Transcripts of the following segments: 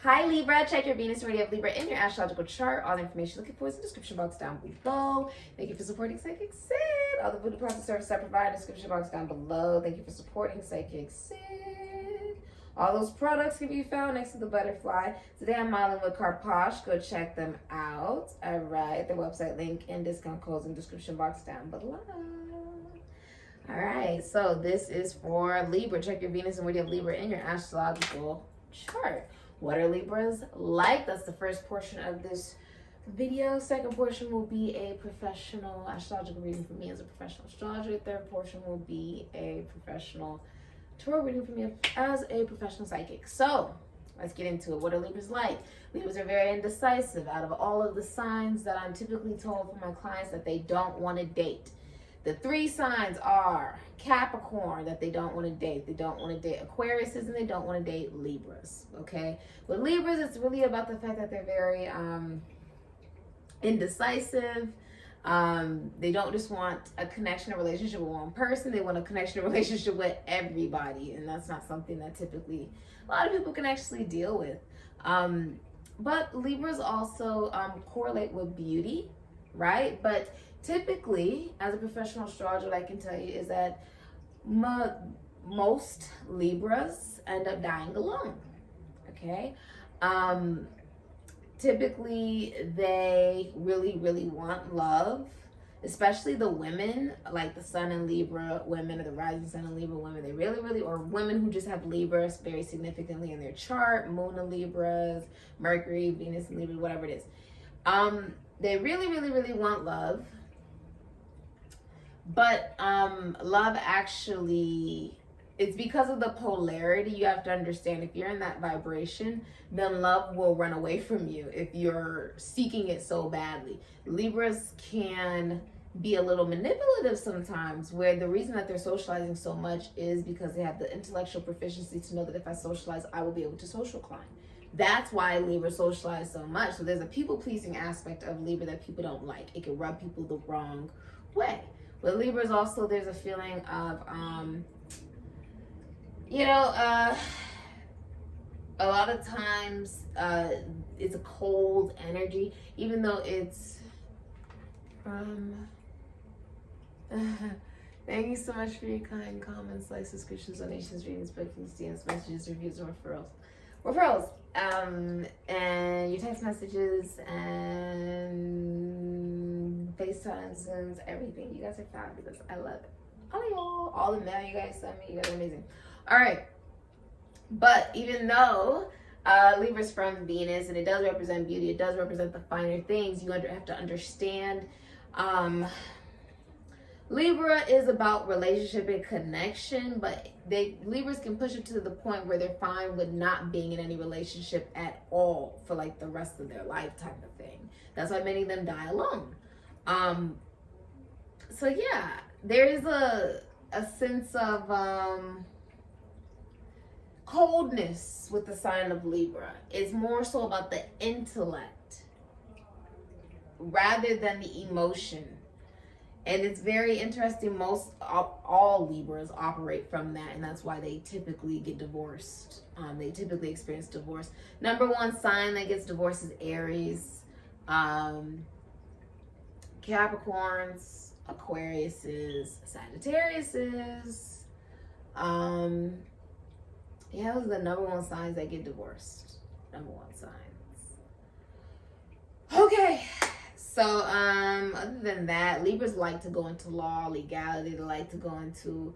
Hi Libra, check your Venus already of Libra in your astrological chart. All the information you're looking for is in the description box down below. Thank you for supporting Sikiksyd. All the voodoo process services I provide in the description box down below. Thank you for supporting Sikiksyd. All those products can be found next to the butterfly. Today I'm modeling with CASHAPP. Go check them out. All right, the website link and discount codes in the description box down below. All right, so this is for Libra. Check your Venus and where you have Libra in your astrological chart. What are Libras like? That's the first portion of this video. Second portion will be a professional astrological reading for me as a professional astrologer. Third portion will be a professional tarot reading for me as a professional psychic. So let's get into it. What are Libras like? Libras are very indecisive. Out of all of the signs that I'm typically told from my clients that they don't want to date, the three signs are Capricorn, that they don't want to date. They don't want to date Aquarius, and they don't want to date Libras, okay? With Libras, it's really about the fact that they're very indecisive. They don't just want a connection, a relationship with one person. They want a connection, a relationship with everybody, and that's not something that typically a lot of people can actually deal with. But Libras also correlate with beauty, right? But typically, as a professional astrologer, what I can tell you is that most Libras end up dying alone, okay? Typically, they really, really want love, especially the women, like the Sun in Libra women or the rising Sun in Libra women. They really, really, or women who just have Libras very significantly in their chart, Moon in Libras, Mercury, Venus in Libra, whatever it is. They really, really, really want love. But love actually, it's because of the polarity. You have to understand, if you're in that vibration, then love will run away from you if you're seeking it so badly. Libras can be a little manipulative sometimes, where the reason that they're socializing so much is because they have the intellectual proficiency to know that if I socialize, I will be able to social climb. That's why Libra socialize so much. So there's a people-pleasing aspect of Libra that people don't like. It can rub people the wrong way. With Libras also, there's a feeling of, a lot of times it's a cold energy, even though it's, thank you so much for your kind comments, likes, subscriptions, donations, readings, bookings, DMs, messages, reviews, and referrals, and your text messages and FaceTime, Zooms, everything. You guys are fabulous. I love it. All y'all, all the mail you guys send me, you guys are amazing. All right, but even though Libra's from Venus and it does represent beauty, it does represent the finer things, you have to understand Libra is about relationship and connection, but Libras can push it to the point where they're fine with not being in any relationship at all for like the rest of their life type of thing. That's why many of them die alone. So yeah, there is a sense of coldness with the sign of Libra. It's more so about the intellect rather than the emotion. And it's very interesting. All Libras operate from that, and that's why they typically get divorced. They typically experience divorce. Number one sign that gets divorced is Aries, Capricorns, Aquariuses, Sagittariuses. Yeah, those are the number one signs that get divorced. Number one signs. Okay. So, other than that, Libras like to go into law, legality. They like to go into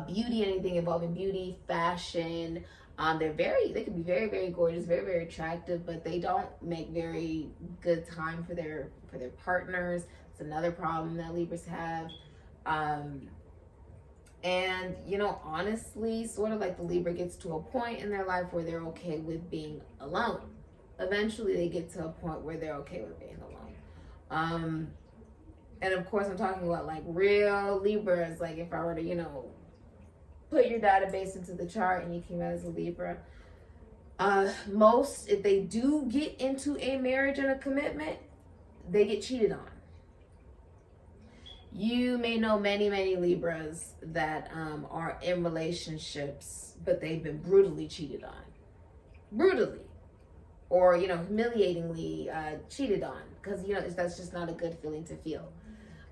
beauty, anything involving beauty, fashion. They can be very, very gorgeous, very, very attractive, but they don't make very good time for their partners. It's another problem that Libras have. And, honestly, sort of like the Libra gets to a point in their life where they're okay with being alone. Eventually, they get to a point where they're okay with being alone. And of course, I'm talking about like real Libras. Like if I were to, put your database into the chart and you came out as a Libra, if they do get into a marriage and a commitment, they get cheated on. You may know many, many Libras that are in relationships, but they've been brutally cheated on. Brutally. Or, you know, humiliatingly cheated on. Because, you know, that's just not a good feeling to feel.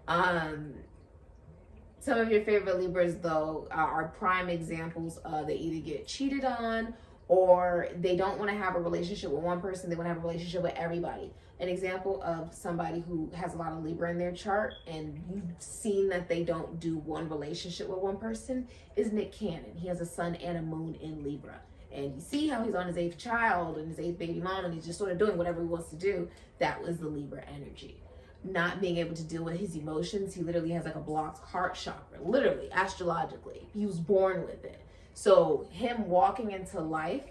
Some of your favorite Libras, though, are prime examples of they either get cheated on or they don't want to have a relationship with one person. They want to have a relationship with everybody. An example of somebody who has a lot of Libra in their chart and you've seen that they don't do one relationship with one person is Nick Cannon. He has a sun and a moon in Libra. And you see how he's on his 8th child and his 8th baby mom and he's just sort of doing whatever he wants to do. That was the Libra energy. Not being able to deal with his emotions. He literally has like a blocked heart chakra, literally, astrologically. He was born with it. So him walking into life,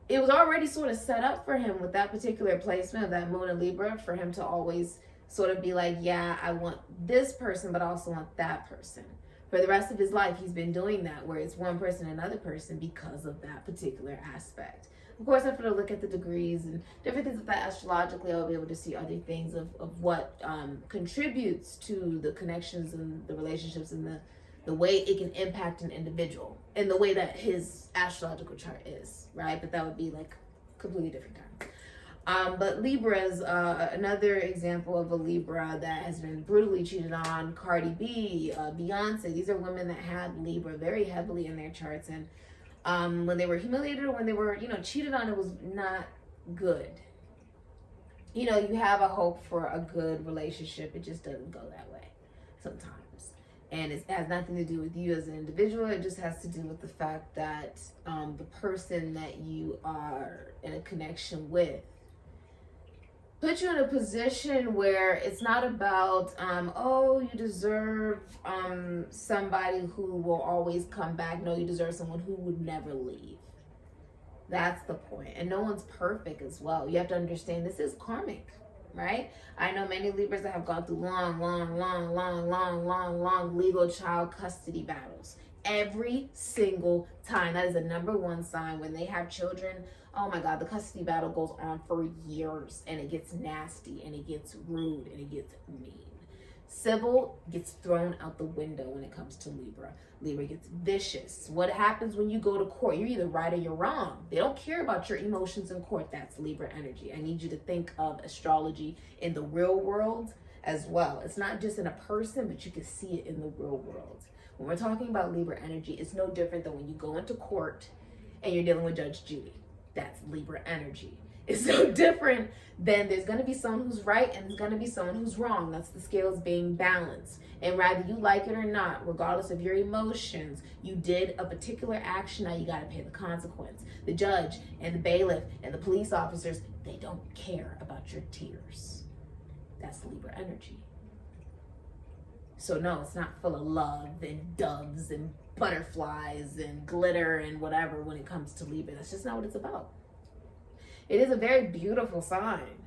it was already sort of set up for him with that particular placement of that moon in Libra for him to always sort of be like, yeah, I want this person, but I also want that person. For the rest of his life, he's been doing that, where it's one person and another person because of that particular aspect. Of course, after to look at the degrees and different things like that astrologically, I'll be able to see other things of what contributes to the connections and the relationships and the way it can impact an individual and the way that his astrological chart is, right? But that would be like completely different time. But Libra's another example of a Libra that has been brutally cheated on. Cardi B, Beyonce, these are women that had Libra very heavily in their charts, and when they were humiliated or when they were, you know, cheated on, it was not good. You know, you have a hope for a good relationship. It just doesn't go that way sometimes. And it has nothing to do with you as an individual. It just has to do with the fact that the person that you are in a connection with put you in a position where it's not about, oh, you deserve somebody who will always come back. No, you deserve someone who would never leave. That's the point. And no one's perfect as well. You have to understand this is karmic, right? I know many Libras that have gone through long legal child custody battles. Every single time. That is the #1 sign when they have children. Oh my God, the custody battle goes on for years and it gets nasty and it gets rude and it gets mean. Civil gets thrown out the window when it comes to Libra. Libra gets vicious. What happens when you go to court? You're either right or you're wrong. They don't care about your emotions in court. That's Libra energy. I need you to think of astrology in the real world as well. It's not just in a person, but you can see it in the real world. When we're talking about Libra energy, it's no different than when you go into court and you're dealing with Judge Judy. That's Libra energy. It's so different than there's going to be someone who's right and there's going to be someone who's wrong. That's the scales being balanced. And whether you like it or not, regardless of your emotions, you did a particular action, now you got to pay the consequence. The judge and the bailiff and the police officers, they don't care about your tears. That's Libra energy. So no, it's not full of love and doves and butterflies and glitter and whatever when it comes to Libra. That's just not what it's about. It is a very beautiful sign.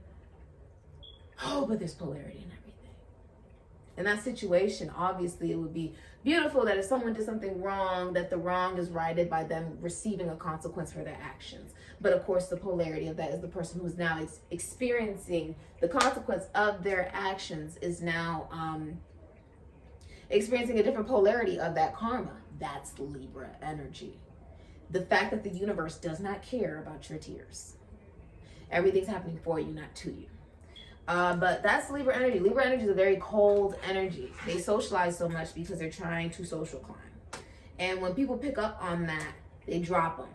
Oh, but there's polarity in everything. In that situation, obviously, it would be beautiful that if someone did something wrong, that the wrong is righted by them receiving a consequence for their actions. But of course, the polarity of that is the person who's now experiencing the consequence of their actions is now experiencing a different polarity of that karma. That's Libra energy. The fact that the universe does not care about your tears. Everything's happening for you, not to you. But that's Libra energy. Libra energy is a very cold energy. They socialize so much because they're trying to social climb. And when people pick up on that, they drop them.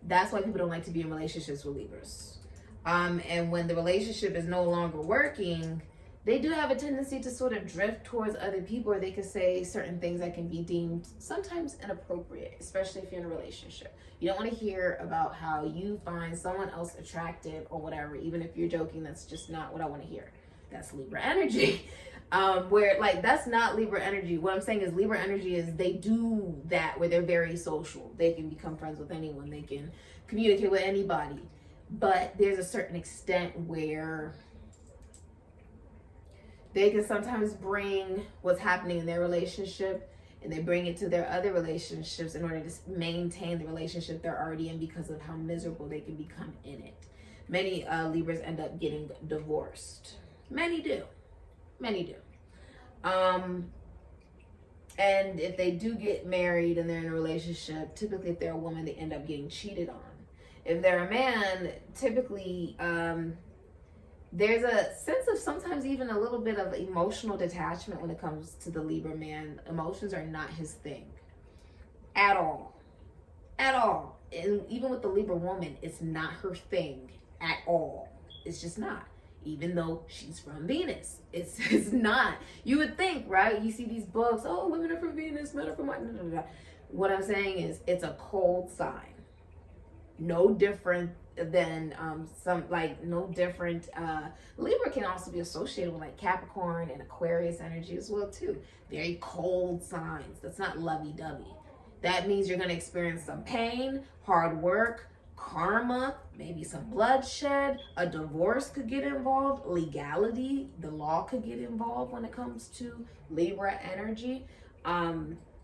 That's why people don't like to be in relationships with Libras. And when the relationship is no longer working, they do have a tendency to sort of drift towards other people, or they could say certain things that can be deemed sometimes inappropriate, especially if you're in a relationship. You don't want to hear about how you find someone else attractive or whatever, even if you're joking. That's just not what I want to hear. That's Libra energy. Where like that's not Libra energy. What I'm saying is Libra energy is they do that where they're very social. They can become friends with anyone. They can communicate with anybody. But there's a certain extent where they can sometimes bring what's happening in their relationship and they bring it to their other relationships in order to maintain the relationship they're already in because of how miserable they can become in it. Many Libras end up getting divorced. Many do. Many do. And if they do get married and they're in a relationship, typically if they're a woman, they end up getting cheated on. If they're a man, typically there's a sense of sometimes even a little bit of emotional detachment when it comes to the Libra man. Emotions are not his thing at all. At all. And even with the Libra woman, it's not her thing at all. It's just not. Even though she's from Venus, it's not. You would think, right? You see these books, oh, women are from Venus, men are from Mars. No. What I'm saying is, it's a cold sign. No different than no different. Libra can also be associated with like Capricorn and Aquarius energy as well too. Very cold signs. That's not lovey-dovey. That means you're going to experience some pain, hard work, karma, maybe some bloodshed. A divorce could get involved. Legality, the law could get involved when it comes to Libra energy.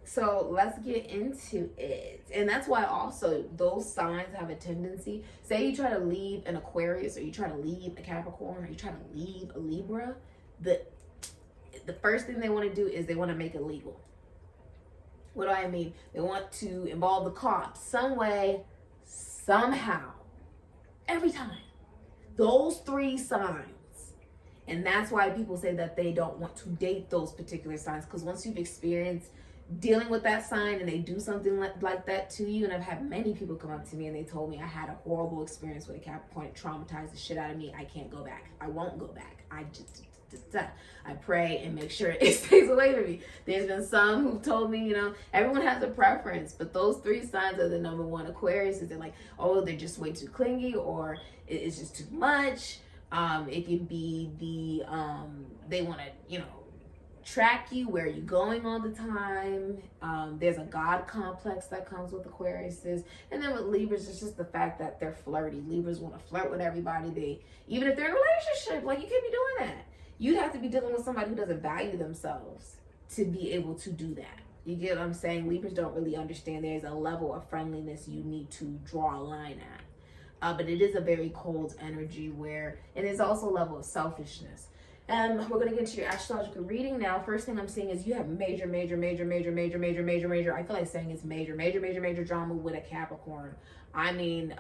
So let's get into it. And that's why also those signs have a tendency. Say you try to leave an Aquarius, or you try to leave a Capricorn, or you try to leave a Libra. The first thing they want to do is they want to make it legal. What do I mean? They want to involve the cops some way, somehow, every time. Those three signs. And that's why people say that they don't want to date those particular signs, because once you've experienced dealing with that sign and they do something like that to you, and I've had many people come up to me and they told me I had a horrible experience with a Capricorn, it traumatized the shit out of me. I can't go back. I won't go back. I pray and make sure it stays away from me. There's been some who've told me, you know, everyone has a preference, but those three signs are the number one. Aquarius is, they're like, oh, they're just way too clingy, or it's just too much. It could be they want to, you know, track you, where you're going all the time. There's a God complex that comes with Aquariuses. And then with Libras, it's just the fact that they're flirty. Libras want to flirt with everybody. Even if they're in a relationship, like, you can't be doing that. You'd have to be dealing with somebody who doesn't value themselves to be able to do that. You get what I'm saying? Libras don't really understand there's a level of friendliness you need to draw a line at. But it is a very cold energy and there's also a level of selfishness. We're going to get into your astrological reading now. First thing I'm seeing is you have major. I feel like saying it's major drama with a Capricorn. I mean,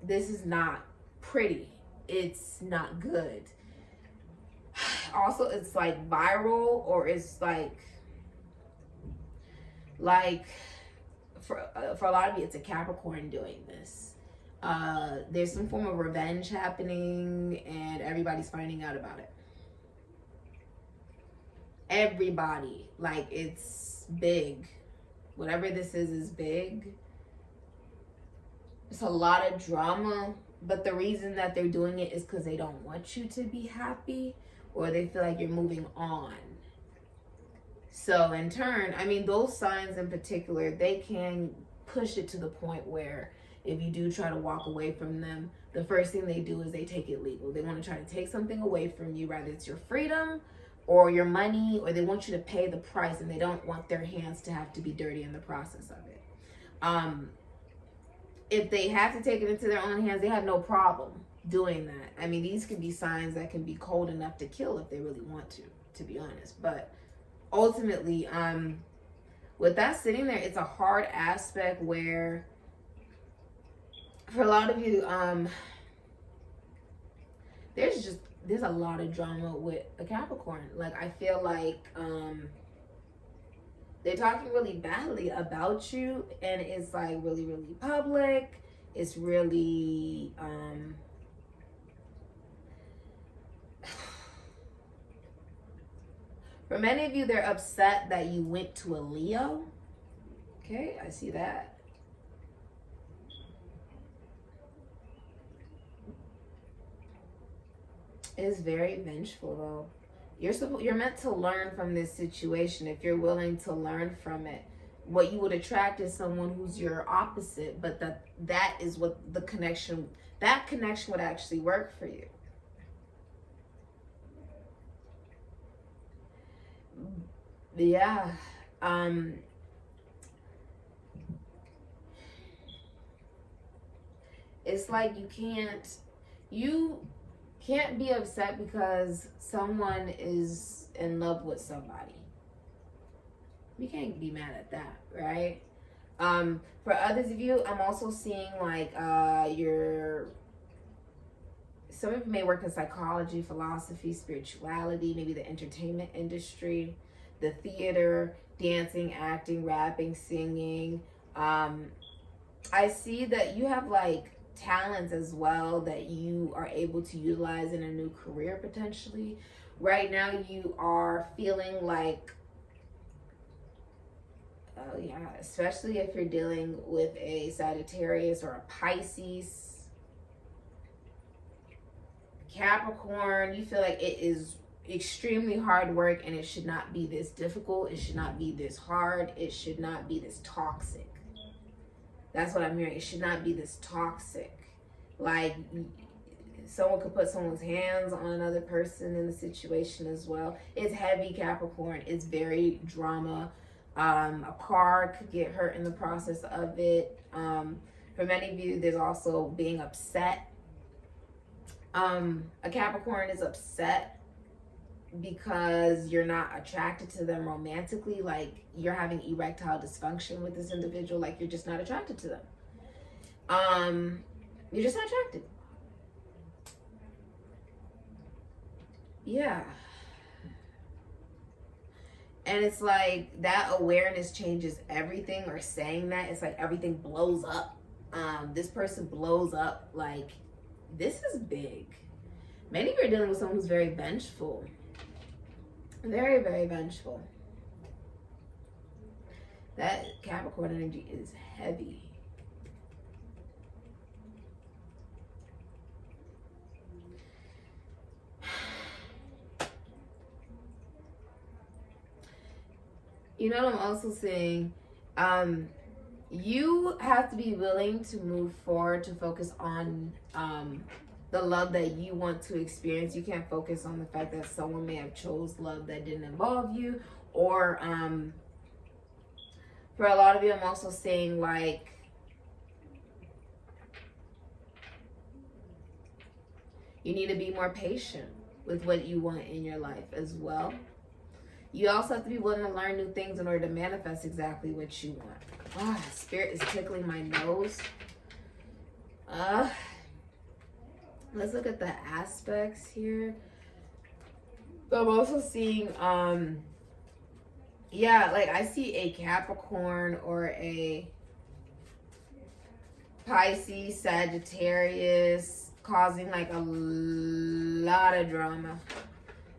this is not pretty. It's not good. Also, it's like viral, or it's like for a lot of you, it's a Capricorn doing this. There's some form of revenge happening, and everybody's finding out about it. Everybody, like, it's big. Whatever this is big. It's a lot of drama, but the reason that they're doing it is because they don't want you to be happy, or they feel like you're moving on. So in turn, I mean, those signs in particular, they can push it to the point where if you do try to walk away from them, the first thing they do is they take it legal. They want to try to take something away from you, whether it's your freedom or your money, or they want you to pay the price, and they don't want their hands to have to be dirty in the process of it. If they have to take it into their own hands, they have no problem doing that. I mean, these can be signs that can be cold enough to kill if they really want to be honest. But ultimately, with that sitting there, it's a hard aspect where, for a lot of you, there's a lot of drama with a Capricorn. Like, I feel like they're talking really badly about you, and it's like really public. It's really for many of you, they're upset that you went to a Leo. Okay, I see that. It's very vengeful, though. You're meant to learn from this situation. If you're willing to learn from it, what you would attract is someone who's your opposite, but that is what that connection would actually work for you. Yeah. It's like you can't be upset because someone is in love with somebody. We can't be mad at that, right? For others of you, I'm also seeing like some of you may work in psychology, philosophy, spirituality, maybe the entertainment industry, the theater, dancing, acting, rapping, singing. I see that you have like talents as well that you are able to utilize in a new career potentially. Right now you are feeling like, oh yeah, especially if you're dealing with a Sagittarius or a Pisces, Capricorn, you feel like it is extremely hard work and it should not be this difficult. It should not be this hard. It should not be this toxic. That's what I'm hearing. It should not be this toxic. Like someone could put someone's hands on another person in the situation as well. It's heavy Capricorn. It's very drama. A car could get hurt in the process of it. For many of you, there's also being upset. A Capricorn is upset because you're not attracted to them romantically. Like you're having erectile dysfunction with this individual. Like you're just not attracted to them. You're just not attracted. Yeah. And it's like that awareness changes everything, or saying that it's like everything blows up. This person blows up. Like this is big. Many of you are dealing with someone who's very vengeful. Very, very vengeful. That Capricorn energy is heavy. You know what I'm also saying? You have to be willing to move forward, to focus on the love that you want to experience. You can't focus on the fact that someone may have chose love that didn't involve you. Or for a lot of you, I'm also saying like, you need to be more patient with what you want in your life as well. You also have to be willing to learn new things in order to manifest exactly what you want. Ah, Spirit is tickling my nose. Let's look at the aspects here. I'm also seeing, yeah, like I see a Capricorn or a Pisces, Sagittarius causing like a lot of drama.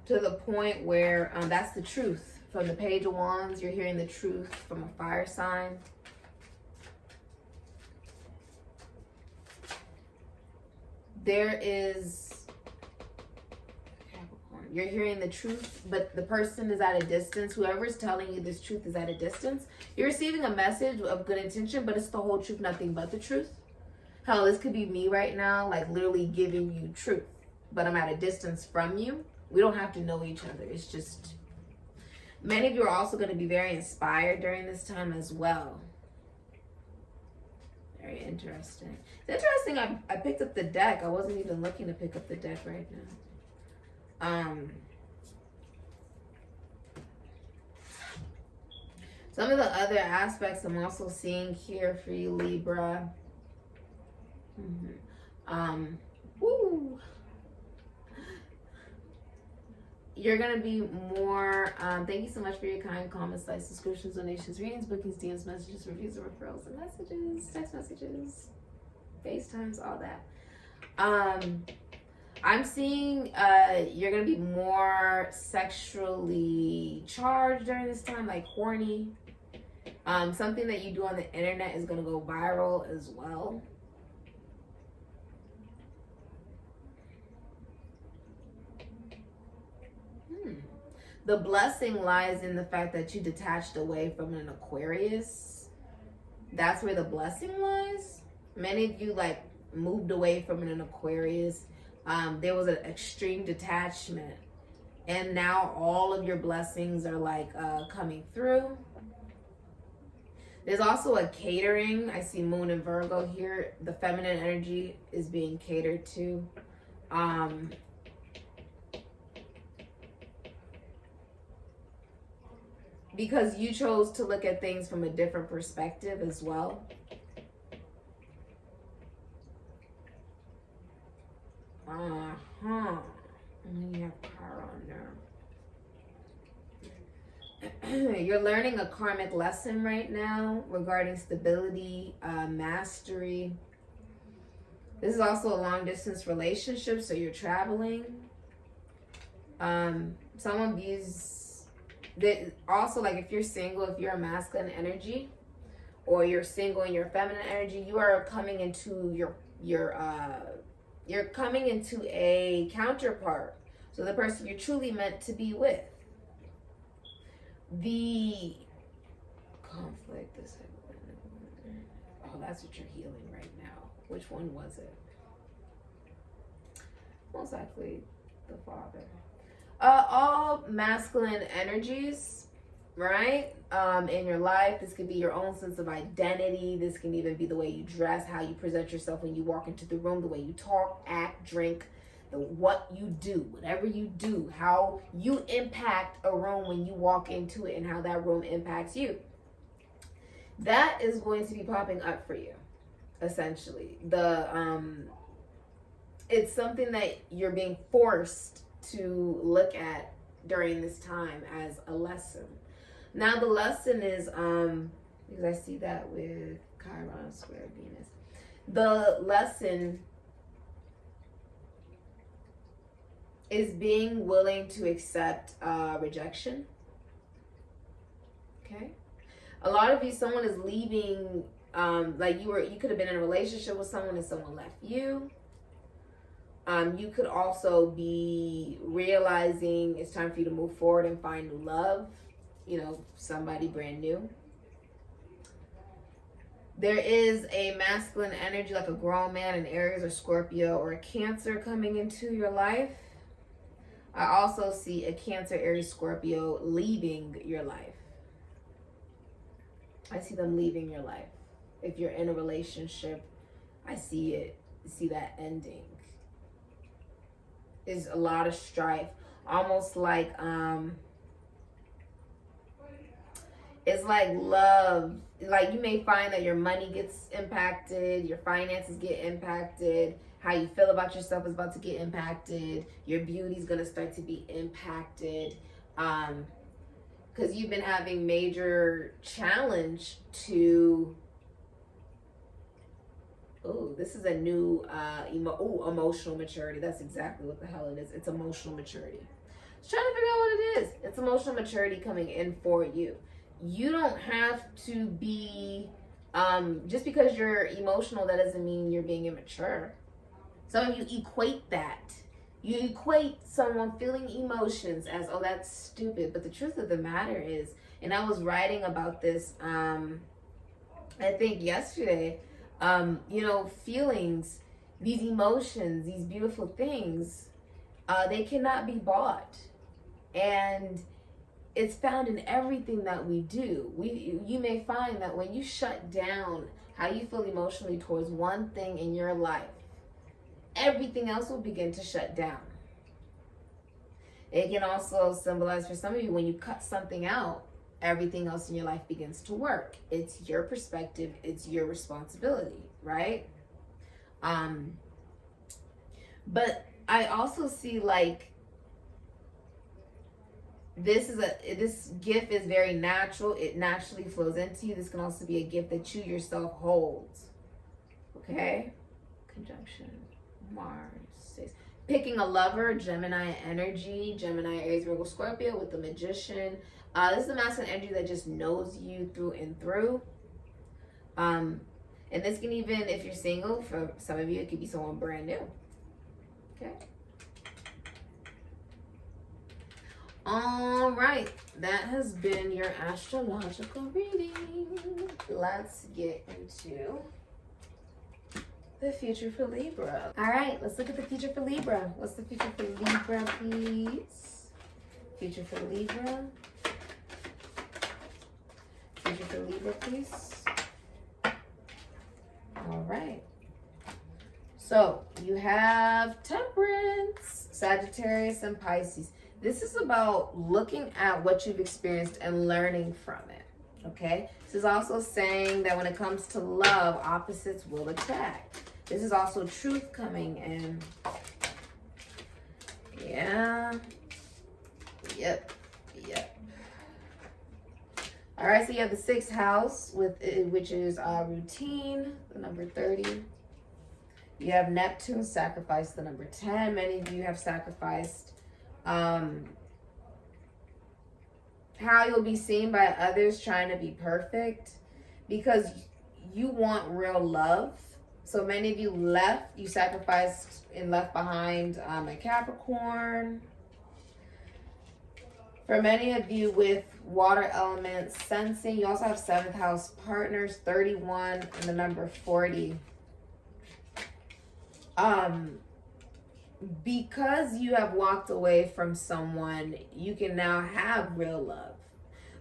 To the point where that's the truth. From the Page of Wands, you're hearing the truth from a fire sign. There is Capricorn. You're hearing the truth, but the person is at a distance. Whoever's telling you this truth is at a distance. You're receiving a message of good intention, but it's the whole truth, nothing but the truth. Hell, this could be me right now, like literally giving you truth, but I'm at a distance from you. We don't have to know each other. It's just, many of you are also going to be very inspired during this time as well. Very interesting. It's interesting. I picked up the deck. I wasn't even looking to pick up the deck right now. Some of the other aspects I'm also seeing here for you, Libra. Woo. You're going to be more, thank you so much for your kind comments, likes, subscriptions, donations, readings, bookings, DMs, messages, reviews, and referrals, and messages, text messages, FaceTimes, all that. I'm seeing you're going to be more sexually charged during this time, like horny. Something that you do on the internet is going to go viral as well. The blessing lies in the fact that you detached away from an Aquarius. That's where the blessing lies. Many of you like moved away from an Aquarius. There was an extreme detachment. And now all of your blessings are like coming through. There's also a catering. I see Moon and Virgo here. The feminine energy is being catered to. because you chose to look at things from a different perspective as well. And then you have power on there. You're learning a karmic lesson right now regarding stability, mastery. This is also a long distance relationship, so you're traveling. Someone views that also, like if you're single, if you're a masculine energy, or you're single and you're feminine energy, you are coming into you're coming into a counterpart. So the person you're truly meant to be with. The conflict is, oh, that's what you're healing right now. Which one was it? Most likely the father. All masculine energies, right? In your life. This could be your own sense of identity. This can even be the way you dress, how you present yourself when you walk into the room, the way you talk, act, drink, what you do, whatever you do, how you impact a room when you walk into it, and how that room impacts you. That is going to be popping up for you, essentially. It's something that you're being forced to look at during this time as a lesson. Now the lesson is, because I see that with Chiron square Venus, the lesson is being willing to accept rejection. Okay, a lot of you, someone is leaving. Like you could have been in a relationship with someone and someone left you. You could also be realizing it's time for you to move forward and find new love. You know, somebody brand new. There is a masculine energy, like a grown man, an Aries or Scorpio or a Cancer coming into your life. I also see a Cancer, Aries, Scorpio leaving your life. I see them leaving your life. If you're in a relationship, I see that ending. Is a lot of strife, almost like it's like love. Like you may find that your money gets impacted, your finances get impacted, how you feel about yourself is about to get impacted, your beauty is going to start to be impacted, because you've been having major challenge to, oh, this is a new emotional maturity. That's exactly what the hell it is. It's emotional maturity. Just trying to figure out what it is. It's emotional maturity coming in for you. You don't have to be, just because you're emotional, that doesn't mean you're being immature. Some of you equate that. You equate someone feeling emotions as, oh, that's stupid. But the truth of the matter is, and I was writing about this, I think yesterday, feelings, these emotions, these beautiful things, they cannot be bought. And it's found in everything that we do. You may find that when you shut down how you feel emotionally towards one thing in your life, everything else will begin to shut down. It can also symbolize for some of you, when you cut something out, everything else in your life begins to work. It's your perspective, it's your responsibility, right? But I also see like this gift is very natural. It naturally flows into you. This can also be a gift that you yourself hold. Okay? Conjunction Mars. Picking a lover, Gemini energy, Gemini, Aries, Virgo, Scorpio with the Magician. This is the masculine energy that just knows you through and through. And this can even, if you're single, for some of you, it could be someone brand new. Okay. All right. That has been your astrological reading. Let's get into the future for Libra. All right, let's look at the future for Libra. What's the future for Libra, please? Future for Libra. Future for Libra, please. All right. So you have Temperance, Sagittarius, and Pisces. This is about looking at what you've experienced and learning from it. Okay? This is also saying that when it comes to love, opposites will attract. This is also truth coming in. Yeah. Yep. All right, so you have the 6th house, which is routine, the number 30. You have Neptune, sacrifice, the number 10. Many of you have sacrificed how you'll be seen by others, trying to be perfect, because you want real love. So many of you sacrificed and left behind a Capricorn. For many of you with water elements, sensing, you also have 7th house partners, 31 and the number 40. Because you have walked away from someone, you can now have real love.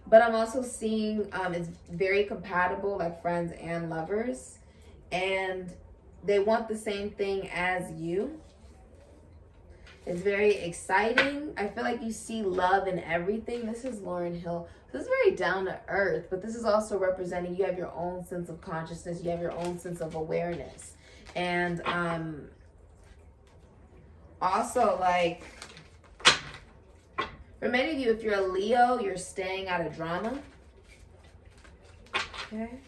But I'm also seeing it's very compatible, like friends and lovers. And they want the same thing as you. It's very exciting. I feel like you see love in everything. This is Lauryn Hill. This is very down to earth, but this is also representing you have your own sense of consciousness. You have your own sense of awareness. And also, like, for many of you, if you're a Leo, you're staying out of drama. Okay.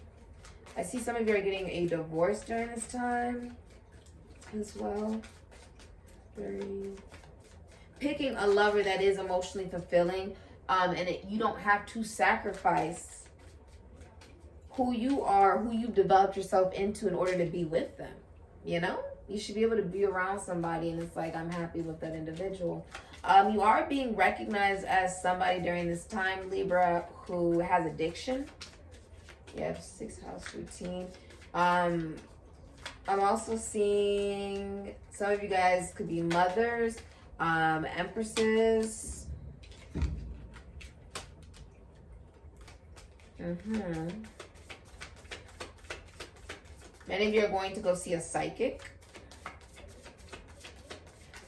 I see some of you are getting a divorce during this time as well. 30. Picking a lover that is emotionally fulfilling, and you don't have to sacrifice who you are, who you've developed yourself into in order to be with them. You know, you should be able to be around somebody and it's like, I'm happy with that individual. You are being recognized as somebody during this time, Libra, who has addiction. You have 6th house routine. I'm also seeing some of you guys could be mothers, empresses. Many of you are going to go see a psychic.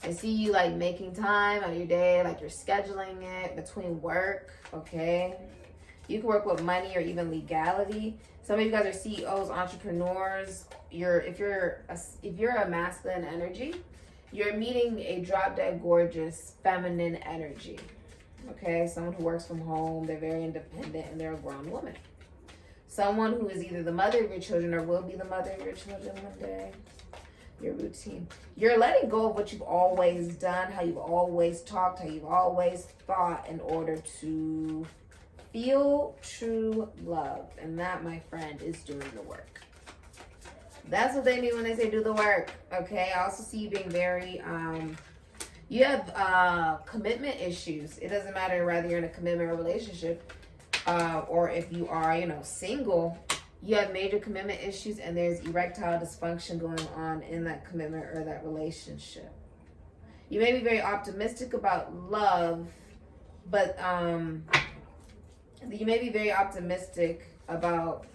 I see you like making time out of your day, like you're scheduling it between work, okay? You can work with money or even legality. Some of you guys are CEOs, entrepreneurs. If you're a masculine energy, you're meeting a drop dead gorgeous feminine energy. Okay, someone who works from home, they're very independent, and they're a grown woman. Someone who is either the mother of your children or will be the mother of your children one day. Your routine. You're letting go of what you've always done, how you've always talked, how you've always thought in order to feel true love. And that, my friend, is doing the work. That's what they mean when they say do the work. Okay, I also see you being very, you have commitment issues. It doesn't matter whether you're in a commitment or relationship, or if you are, single. You have major commitment issues and there's erectile dysfunction going on in that commitment or that relationship. You may be very optimistic about love, but you may be very optimistic about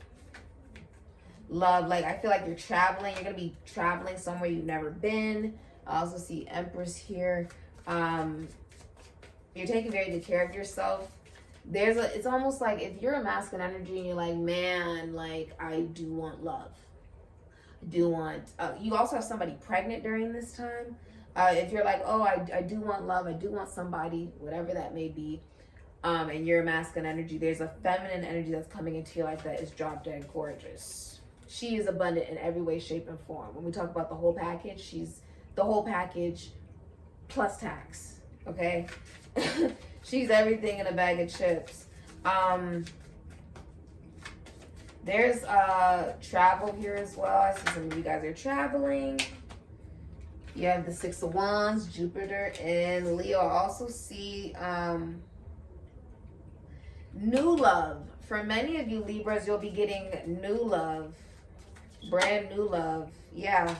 love. Like, I feel like you're traveling. You're going to be traveling somewhere you've never been. I also see Empress here. You're taking very good care of yourself. It's almost like if you're a masculine energy and you're like, man, like, I do want love. I do want, you also have somebody pregnant during this time. If you're like, oh, I do want love, I do want somebody, whatever that may be, and you're a masculine energy, there's a feminine energy that's coming into your life that is drop dead gorgeous. She is abundant in every way, shape, and form. When we talk about the whole package, she's the whole package plus tax, okay? She's everything in a bag of chips. There's travel here as well. I see some of you guys are traveling. You have the 6 of Wands, Jupiter, and Leo. I also see new love. For many of you Libras, you'll be getting new love. Brand new love. Yeah.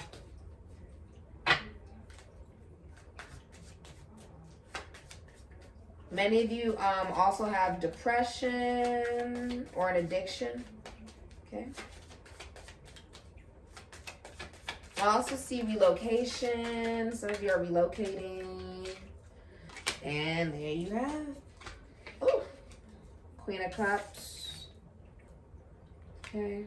Many of you also have depression or an addiction. Okay. I also see relocation. Some of you are relocating. And there you have. Oh, Queen of Cups. Okay.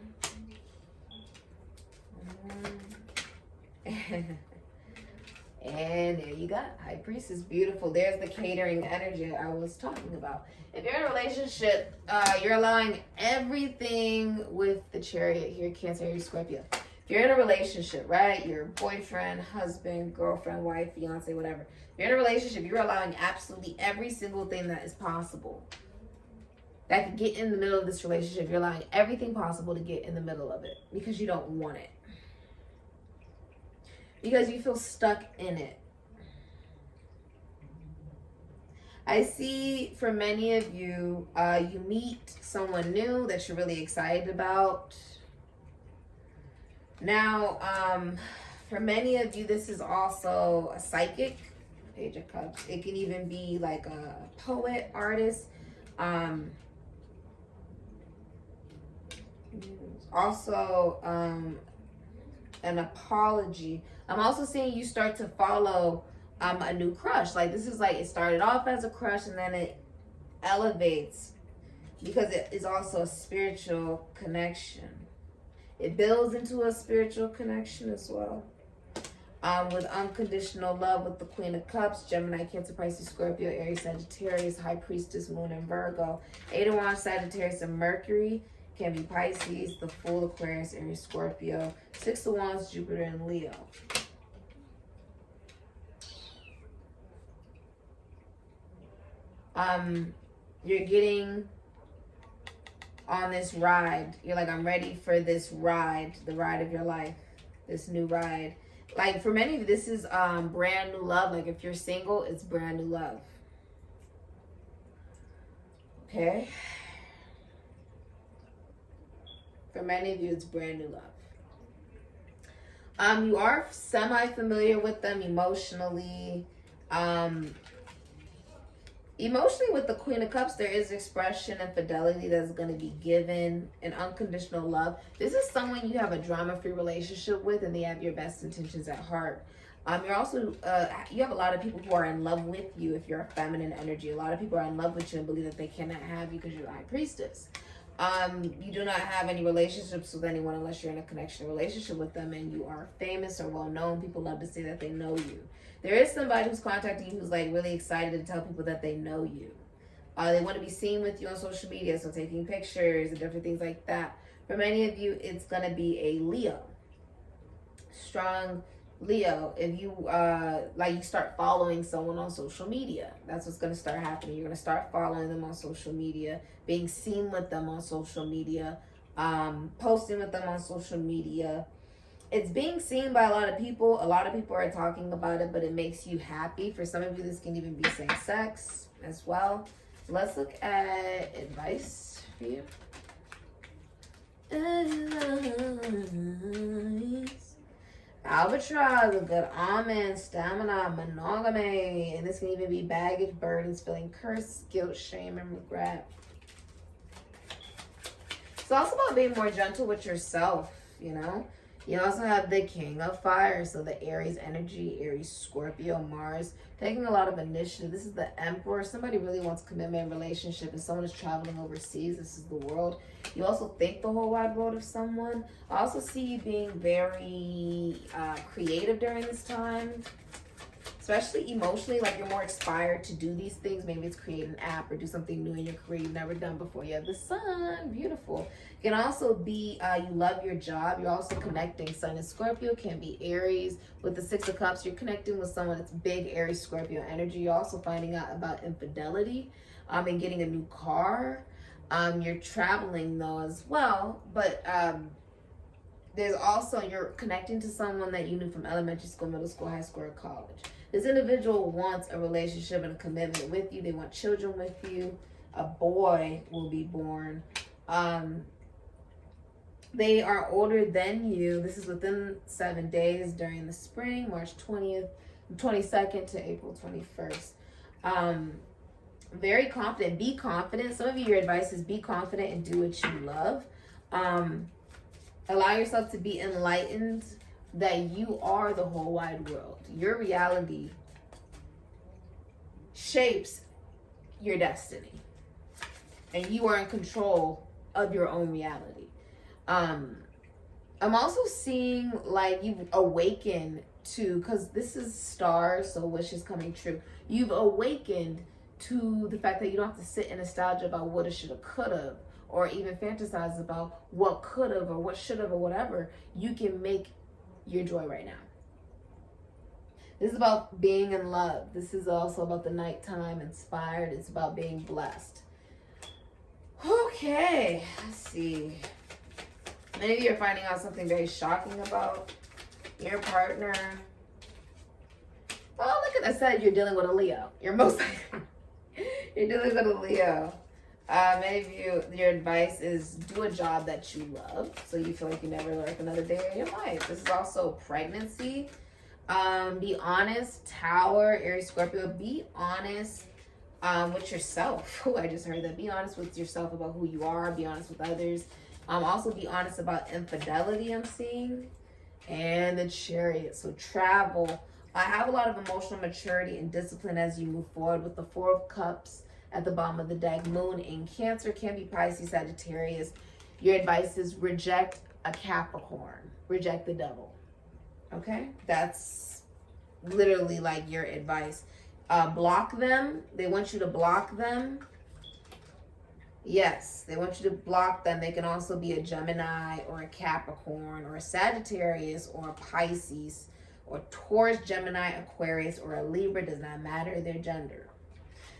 And there you go. High Priestess. Beautiful. There's the catering energy I was talking about. If you're in a relationship, you're allowing everything with the Chariot here, Cancer, Aries, Scorpio. If you're in a relationship, right? Your boyfriend, husband, girlfriend, wife, fiance, whatever. If you're in a relationship, you're allowing absolutely every single thing that is possible that could get in the middle of this relationship. You're allowing everything possible to get in the middle of it because you don't want it. Because you feel stuck in it. I see for many of you, you meet someone new that you're really excited about. Now, for many of you, this is also a psychic, Page of Cups. It can even be like a poet, artist. Also, an apology. I'm also seeing you start to follow a new crush. Like this is like it started off as a crush and then it elevates because it is also a spiritual connection. It builds into a spiritual connection as well. With unconditional love with the Queen of Cups, Gemini, Cancer, Pisces, Scorpio, Aries, Sagittarius, High Priestess, Moon, and Virgo. 8 of Wands, Sagittarius, and Mercury. Can be Pisces, the Fool, Aquarius, Aries, Scorpio. 6 of Wands, Jupiter, and Leo. You're getting on this ride. You're like, I'm ready for this ride, the ride of your life, this new ride. Like for many of you, this is brand new love. Like if you're single, it's brand new love. Okay. For many of you, it's brand new love. You are semi-familiar with them emotionally. Emotionally, with the Queen of Cups, there is expression and fidelity that's going to be given and unconditional love. This is someone you have a drama-free relationship with and they have your best intentions at heart. You're also, you have a lot of people who are in love with you if you're a feminine energy. A lot of people are in love with you and believe that they cannot have you because you're a High Priestess. You do not have any relationships with anyone unless you're in a connection relationship with them and you are famous or well known. People love to say that they know you. There is somebody who's contacting you who's like really excited to tell people that they know you. They want to be seen with you on social media, so taking pictures and different things like that. For many of you, it's going to be a Leo. Strong Leo. If you like, you start following someone on social media. That's what's going to start happening. You're going to start following them on social media, being seen with them on social media, posting with them on social media. It's being seen by a lot of people. A lot of people are talking about it, but it makes you happy. For some of you, this can even be same sex as well. Let's look at advice for you. Albatross, a good almond, stamina, monogamy. And this can even be baggage, burdens, feeling cursed, guilt, shame, and regret. It's also about being more gentle with yourself, you know. You also have the King of Fire, so the Aries energy, Aries, Scorpio, Mars, taking a lot of initiative. This is the Emperor. Somebody really wants commitment and relationship, and someone is traveling overseas. This is the world. You also think the whole wide world of someone. I also see you being very creative during this time, especially emotionally, like you're more inspired to do these things. Maybe it's create an app or do something new in your career you've never done before. You have the Sun, beautiful. It can also be you love your job. You're also connecting. Sun and Scorpio can be Aries. With the 6 of Cups, you're connecting with someone that's big Aries, Scorpio energy. You're also finding out about infidelity and getting a new car. You're traveling though as well, but there's also, you're connecting to someone that you knew from elementary school, middle school, high school, or college. This individual wants a relationship and a commitment with you. They want children with you. A boy will be born. They are older than you. This is within 7 days during the spring, March 22nd to April 21st. Very confident. Be confident. Some of you, your advice is be confident and do what you love. Allow yourself to be enlightened that you are the whole wide world. Your reality shapes your destiny. And you are in control of your own reality. I'm also seeing like you've awakened to, because this is stars, so wishes coming true. You've awakened to the fact that you don't have to sit in nostalgia about what it should have, could have, or even fantasize about what could have or what should have or whatever. You can make your joy right now. This is about being in love. This is also about the nighttime inspired. It's about being blessed. Okay, let's see. Many of you are finding out something very shocking about your partner. Oh, look at that. Said you're dealing with a Leo. You're most likely you're dealing with a Leo. Many of you, your advice is do a job that you love, so you feel like you never work another day in your life. This is also pregnancy. Be honest. Tower, Aries, Scorpio. Be honest with yourself. Oh, I just heard that. Be honest with yourself about who you are. Be honest with others. Also be honest about infidelity, I'm seeing. And the Chariot. So travel. I have a lot of emotional maturity and discipline as you move forward with the Four of Cups at the bottom of the deck. Moon in Cancer, can be Pisces, Sagittarius. Your advice is reject a Capricorn. Reject the devil. Okay? That's literally like your advice. Block them. They want you to block them. Yes, they want you to block them. They can also be a Gemini or a Capricorn or a Sagittarius or a Pisces or Taurus, Gemini, Aquarius, or a Libra. Does not matter their gender.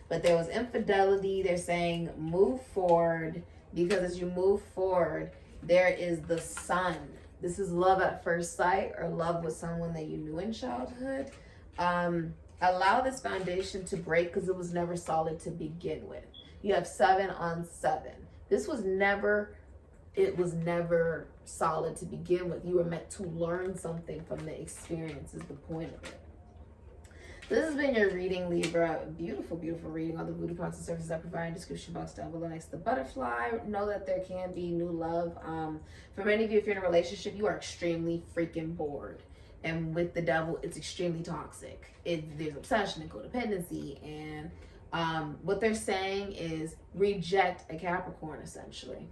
But there was infidelity. They're saying move forward, because as you move forward, there is the sun. This is love at first sight, or love with someone that you knew in childhood. Allow this foundation to break, because it was never solid to begin with. You have 7 on 7. This was never, it was never solid to begin with. You were meant to learn something from the experience, is the point of it. This has been your reading, Libra. Beautiful, beautiful reading. All the voodoo products and services I provide in the description box down below next to the butterfly. Know that there can be new love. For many of you, if you're in a relationship, you are extremely freaking bored. And with the devil, it's extremely toxic. There's obsession and codependency. And what they're saying is reject a Capricorn, essentially.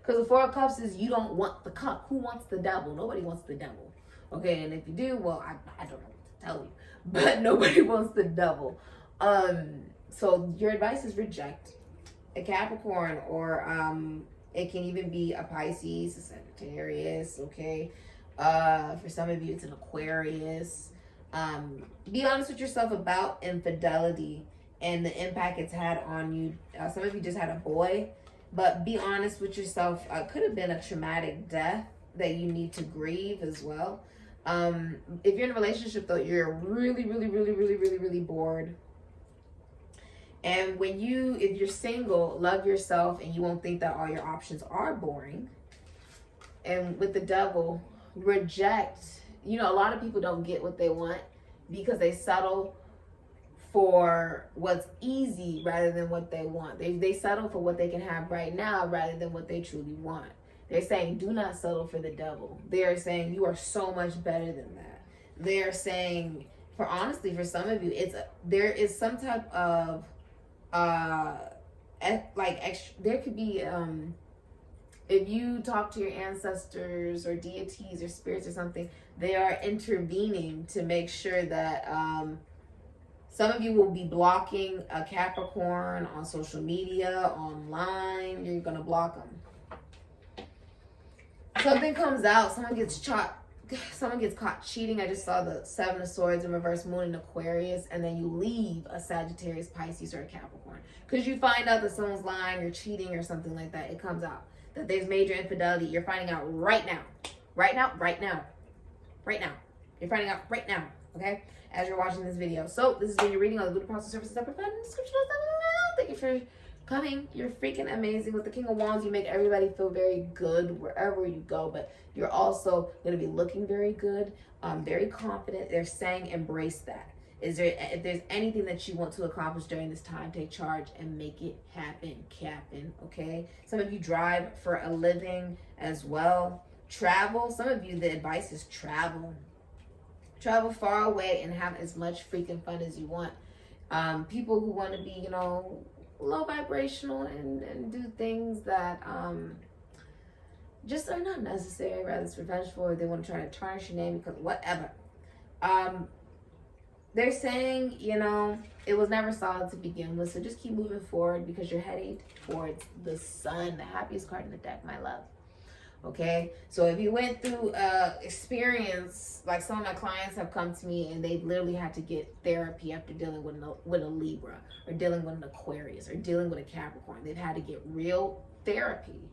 Because the Four of Cups is you don't want the cup. Who wants the devil? Nobody wants the devil. Okay, and if you do, well, I don't know what to tell you. But nobody wants the devil. So your advice is reject a Capricorn, or it can even be a Pisces, a Sagittarius, okay? For some of you, it's an Aquarius. Be honest with yourself about infidelity and the impact it's had on you. Some of you just had a boy, but be honest with yourself. Could have been a traumatic death that you need to grieve as well. If you're in a relationship though, you're really bored. And if you're single, love yourself, and you won't think that all your options are boring. And with the devil, reject. You know, a lot of people don't get what they want because they settle for what's easy rather than what they want. They settle for what they can have right now rather than what they truly want. They're saying, do not settle for the devil. They are saying, you are so much better than that. They are saying, for some of you, there is some type of, there could be, if you talk to your ancestors or deities or spirits or something, they are intervening to make sure that, some of you will be blocking a Capricorn on social media, online. You're going to block them. Something comes out, someone gets caught cheating. I just saw the 7 of Swords in reverse, Moon in Aquarius, and then you leave a Sagittarius, Pisces, or a Capricorn. Because you find out that someone's lying or cheating or something like that. It comes out that there's major infidelity. You're finding out right now. Right now. You're finding out right now, okay? As you're watching this video. So, this has been your reading on the voodoo products and services I provide in the description box down below. Thank you for coming. You're freaking amazing. With the King of Wands, you make everybody feel very good wherever you go, but you're also going to be looking very good, very confident. They're saying embrace that. If there's anything that you want to accomplish during this time, take charge and make it happen, Captain, okay? Some of you drive for a living as well. Travel. Some of you, the advice is travel. Travel far away and have as much freaking fun as you want. People who want to be, you know, low vibrational and do things that just are not necessary, rather it's revengeful, or they want to try to tarnish your name because whatever. They're saying, you know, it was never solid to begin with, so just keep moving forward because you're heading towards the sun, the happiest card in the deck, my love. Okay, so if you went through experience, like some of my clients have come to me and they've literally had to get therapy after dealing with a Libra, or dealing with an Aquarius, or dealing with a Capricorn. They've had to get real therapy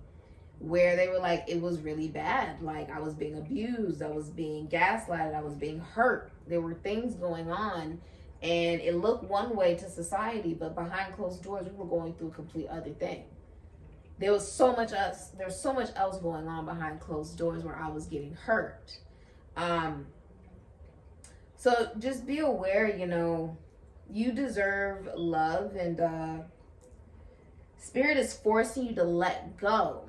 where they were like, it was really bad. Like, I was being abused, I was being gaslighted, I was being hurt. There were things going on, and it looked one way to society, but behind closed doors, we were going through a complete other thing. There was so much else going on behind closed doors where I was getting hurt. So just be aware, you know, you deserve love, and Spirit is forcing you to let go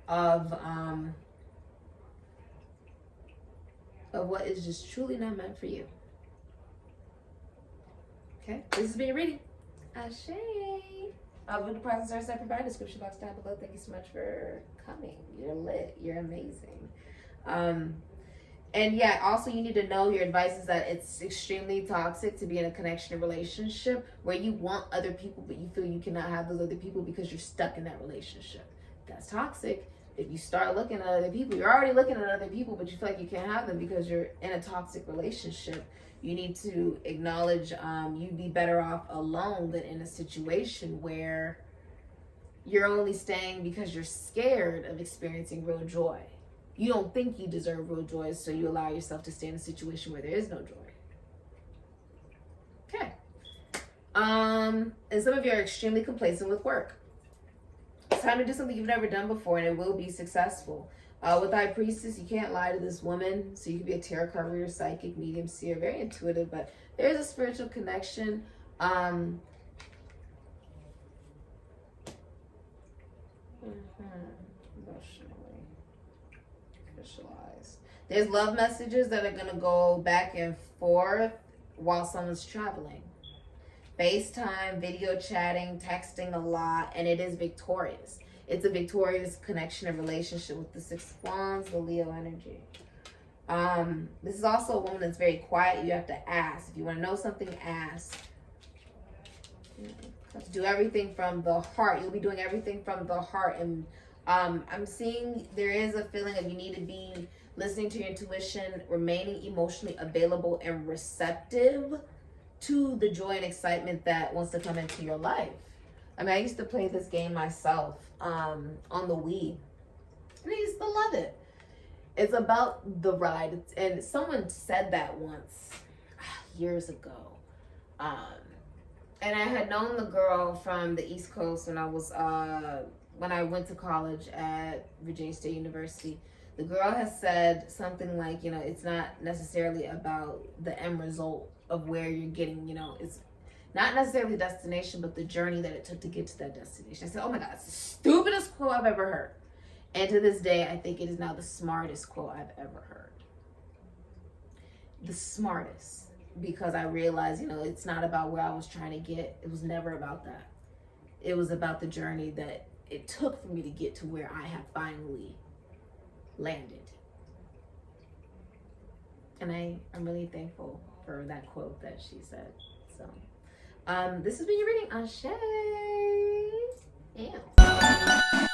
of what is just truly not meant for you. Okay, this has been your reading. Ashe. VOODOO process are set, provide description box down below. Thank you so much for coming. You're lit. You're amazing. And yeah, also you need to know your advice is that it's extremely toxic to be in a connection or relationship where you want other people, but you feel you cannot have those other people because you're stuck in that relationship. That's toxic. If you start looking at other people, you're already looking at other people, but you feel like you can't have them because you're in a toxic relationship. You need to acknowledge you'd be better off alone than in a situation where you're only staying because you're scared of experiencing real joy. You don't think you deserve real joy, so you allow yourself to stay in a situation where there is no joy. Okay. And some of you are extremely complacent with work. It's time to do something you've never done before, and it will be successful. With High Priestess, you can't lie to this woman. So you could be a tarot card reader, psychic, medium, seer, very intuitive, but there's a spiritual connection. Emotionally visualized. There's love messages that are going to go back and forth while someone's traveling. FaceTime, video chatting, texting a lot, and it is victorious. It's a victorious connection and relationship with the Six of Wands, the Leo energy. This is also a woman that's very quiet. You have to ask. If you want to know something, ask. Do everything from the heart. You'll be doing everything from the heart. And I'm seeing there is a feeling of you need to be listening to your intuition, remaining emotionally available and receptive to the joy and excitement that wants to come into your life. I mean, I used to play this game myself on the Wii, and I used to love it. It's about the ride, and someone said that once years ago. And I had known the girl from the East Coast when I went to college at Virginia State University. The girl has said something like, you know, it's not necessarily about the end result of where you're getting, you know, it's not necessarily the destination, but the journey that it took to get to that destination. I said, oh my God, it's the stupidest quote I've ever heard. And to this day, I think it is now the smartest quote I've ever heard. The smartest. Because I realized, you know, it's not about where I was trying to get. It was never about that. It was about the journey that it took for me to get to where I have finally landed. And I'm really thankful for that quote that she said. So this has been your reading. Ashe. Yeah.